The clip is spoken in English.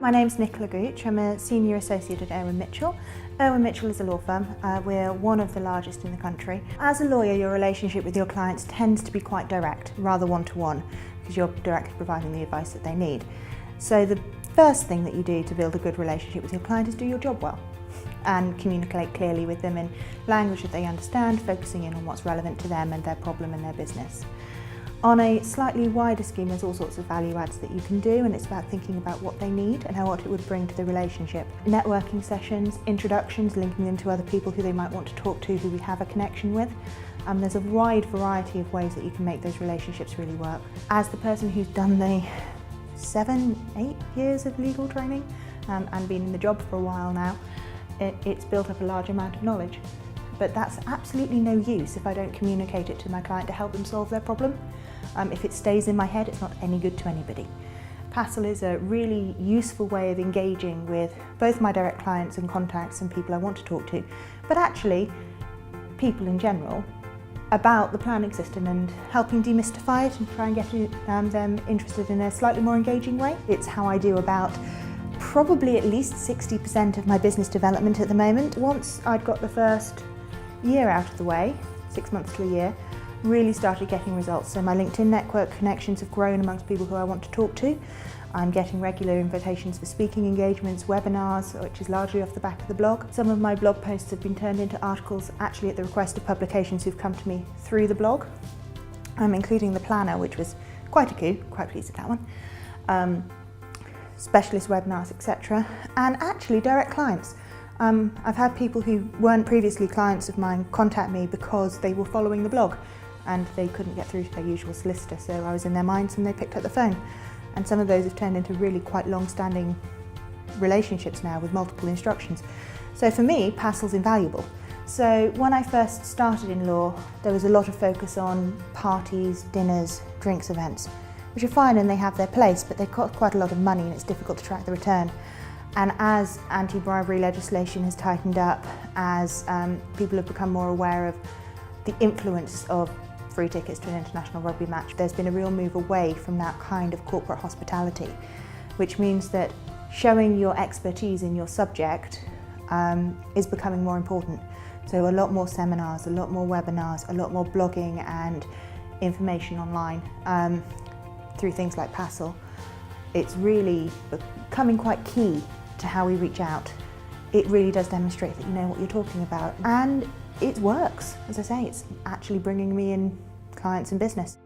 My name's Nicola Gooch. I'm a Senior Associate at Irwin Mitchell. Irwin Mitchell is a law firm. We're one of the largest in the country. As a lawyer, your relationship with your clients tends to be quite direct, rather one-to-one, because you're directly providing the advice that they need. So the first thing that you do to build a good relationship with your client is do your job well and communicate clearly with them in language that they understand, focusing in on what's relevant to them and their problem and their business. On a slightly wider scheme, there's all sorts of value adds that you can do, and it's about thinking about what they need and what it would bring to the relationship. Networking sessions, introductions, linking them to other people who they might want to talk to, who we have a connection with. There's a wide variety of ways that you can make those relationships really work. As the person who's done the 7-8 years of legal training and been in the job for a while now, it's built up a large amount of knowledge. But that's absolutely no use if I don't communicate it to my client to help them solve their problem. If it stays in my head, it's not any good to anybody. Passle is a really useful way of engaging with both my direct clients and contacts and people I want to talk to, but actually people in general, about the planning system and helping demystify it and try and get them interested in a slightly more engaging way. It's how I do about probably at least 60% of my business development at the moment. Once I'd got the first year out of the way, 6 months to a year, really started getting results. So my LinkedIn network connections have grown amongst people who I want to talk to. I'm getting regular invitations for speaking engagements, webinars, which is largely off the back of the blog. Some of my blog posts have been turned into articles actually at the request of publications who've come to me through the blog, including the planner, which was quite a coup, quite pleased with that one. Specialist webinars, etc. And actually direct clients. I've had people who weren't previously clients of mine contact me because they were following the blog and they couldn't get through to their usual solicitor, so I was in their minds and they picked up the phone. And some of those have turned into really quite long-standing relationships now with multiple instructions. So for me, Passle's invaluable. So when I first started in law, there was a lot of focus on parties, dinners, drinks events, which are fine and they have their place, but they cost quite a lot of money and it's difficult to track the return. And as anti-bribery legislation has tightened up, as people have become more aware of the influence of free tickets to an international rugby match, there's been a real move away from that kind of corporate hospitality, which means that showing your expertise in your subject is becoming more important. So a lot more seminars, a lot more webinars, a lot more blogging and information online through things like Passle. It's really becoming quite key to how we reach out. It really does demonstrate that you know what you're talking about, and it works. As I say, it's actually bringing me in clients and business.